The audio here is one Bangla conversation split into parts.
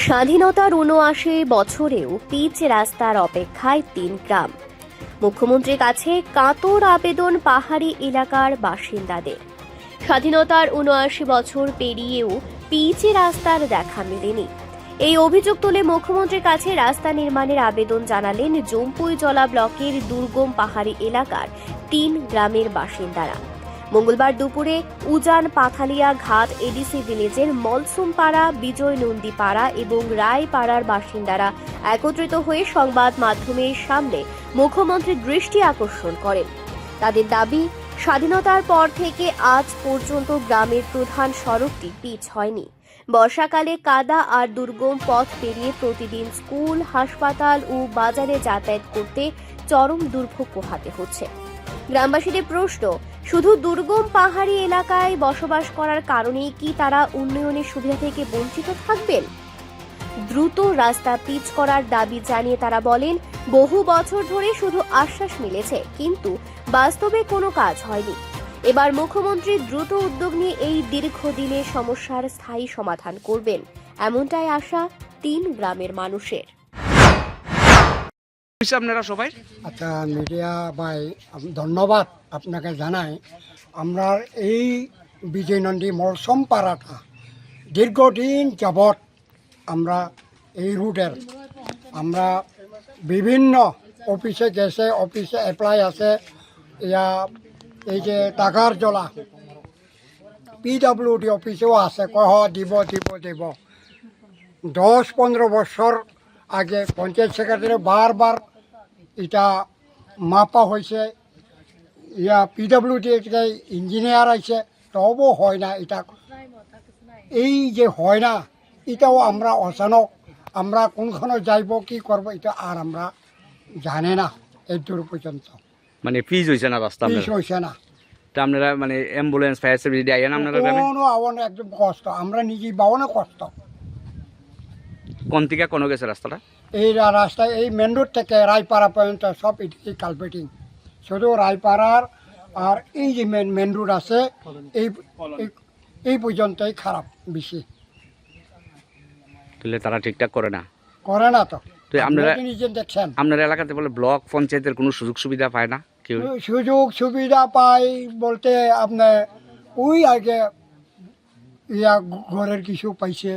স্বাধীনতার ৭৯ বছরেও পিচ রাস্তার অপেক্ষায় ৩ গ্রাম। মুখ্যমন্ত্রীর কাছে কাতর আবেদন পাহাড়ি এলাকার বাসিন্দাদের। স্বাধীনতার ৭৯ বছর পেরিয়েও পিচ রাস্তার দেখা মেলেনি। এই অভিযোগ তুলে মুখ্যমন্ত্রীর কাছে রাস্তা নির্মাণের আবেদন জানালেন জম্পুইজলা ব্লকের দুর্গম পাহাড়ি এলাকার ৩ গ্রামের বাসিন্দারা। মঙ্গলবার দুপুরে উজান পাথালিয়া ঘাট এডিসি ভিলেজের মলসুমপাড়া, বিজয় নন্দী পাড়া এবং রায়পাড়ার বাসিন্দারা একত্রিত হয়ে সংবাদ মাধ্যমের সামনে মুখ্যমন্ত্রীর দৃষ্টি আকর্ষণ করেন। তাদের দাবি, স্বাধীনতার পর থেকে আজ পর্যন্ত গ্রামের প্রধান সড়কটি পিচ হয়নি। বর্ষাকালে কাদা আর দুর্গম পথ পেরিয়ে প্রতিদিন স্কুল, হাসপাতাল ও বাজারে যাতায়াত করতে চরম দুর্ভোগ পোহাতে হচ্ছে। গ্রামবাসীদের প্রশ্ন, শুধু দুর্গম পাহাড়ি এলাকায় বসবাস করার কারণেই কি তারা উন্নয়নের সুবিধা থেকে বঞ্চিত থাকবেন? দ্রুত রাস্তা পিচ করার দাবি জানিয়ে তারা বলেন, বহু বছর ধরে শুধু আশ্বাস মিলেছে, কিন্তু বাস্তবে কোনো কাজ হয়নি। এবার মুখ্যমন্ত্রী দ্রুত উদ্যোগ নিয়ে এই দীর্ঘদিনের সমস্যার স্থায়ী সমাধান করবেন, এমনটাই আশা ৩ গ্রামের মানুষের। আপনারা সবাই আচ্ছা, মিডিয়া ভাই ধন্যবাদ আপনাকে জানাই। আমরা এই বিজয়নন্দী মলসম পাড়াটা দীর্ঘদিন যাবৎ আমরা এই রুটের আমরা বিভিন্ন অফিসে গেছে, অফিসে অ্যাপ্লাই আছে, ইয়া এই যে টাকার জলা PWD অফিসেও আছে, কহ দিব দিব দিব। ১০-১৫ বছর আগে পঞ্চায়েত সেক্রেটারি বারবার এটা মাপা হয়েছে, ইয়া PWD ইঞ্জিনিয়ার আছে, তবু হয় না। এটা এই যে হয় না, এটাও আমরা অচানক আমরা কোনখানে যাইব কি করব এটা আর আমরা জানে না এই দূর পর্যন্ত। মানে পিচ হইছে না রাস্তা, পিচ হয়েছে না। তা আপনারা মানে অ্যাম্বুলেন্স, ফায়ার সার্ভিস দিয়ে আইন আপনারা গ্রামে? কোনো আওয়ান একদম কষ্ট, আমরা নিজেই বাওয়ানো কষ্ট। কোন থেকে কোনো গেছে রাস্তাটা? এই রাস্তায় এই মেন রোড থেকে রায়পাড়া পর্যন্ত সব এই কালপেটিং, শুধু রায়পাড়ার আর এই যে মেন রোড আছে এই পর্যন্তই খারাপ বেশি। তাহলে তারা ঠিকঠাক করে না তো তো আপনারা নিজে দেখছেন আপনার এলাকাতে বলে ব্লক পঞ্চায়েতের কোনো সুযোগ সুবিধা পায় না কেউ? সুযোগ সুবিধা পাই বলতে আপনার ওই আগে ইয়া ঘরের কিছু পাইছে,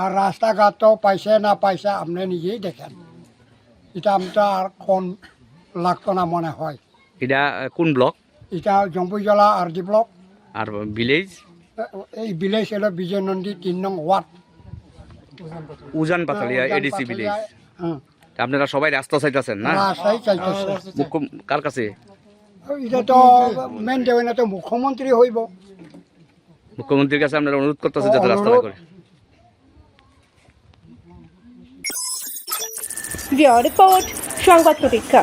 আর রাস্তাঘাটও পাইছে না পাইছে আপনি নিজেই দেখেন। এটা আমরা আর কোন লাগতো না মনে হয়। এটা কোন ব্লক? এটা জম্পুইজলা RD ব্লক। আর ভিলেজ? এই ভিলেজ হলো বিজয়নন্দী ৩ নং ওয়ার্ড, উজান পাথালিয়া এডিসি ভিলেজ। হ্যাঁ, আপনারা সবাই রাস্তা চাইতেছেন না? রাস্তাই চাইতেছে। কার কাছে? এটা তো মেন দেবেন, তো মুখ্যমন্ত্রী হইব। মুখ্যমন্ত্রীর কাছে আপনারা অনুরোধ করতেছেন যাতে রাস্তাটা করে। রিপোর্ট, সংবাদ প্রতীক্ষা।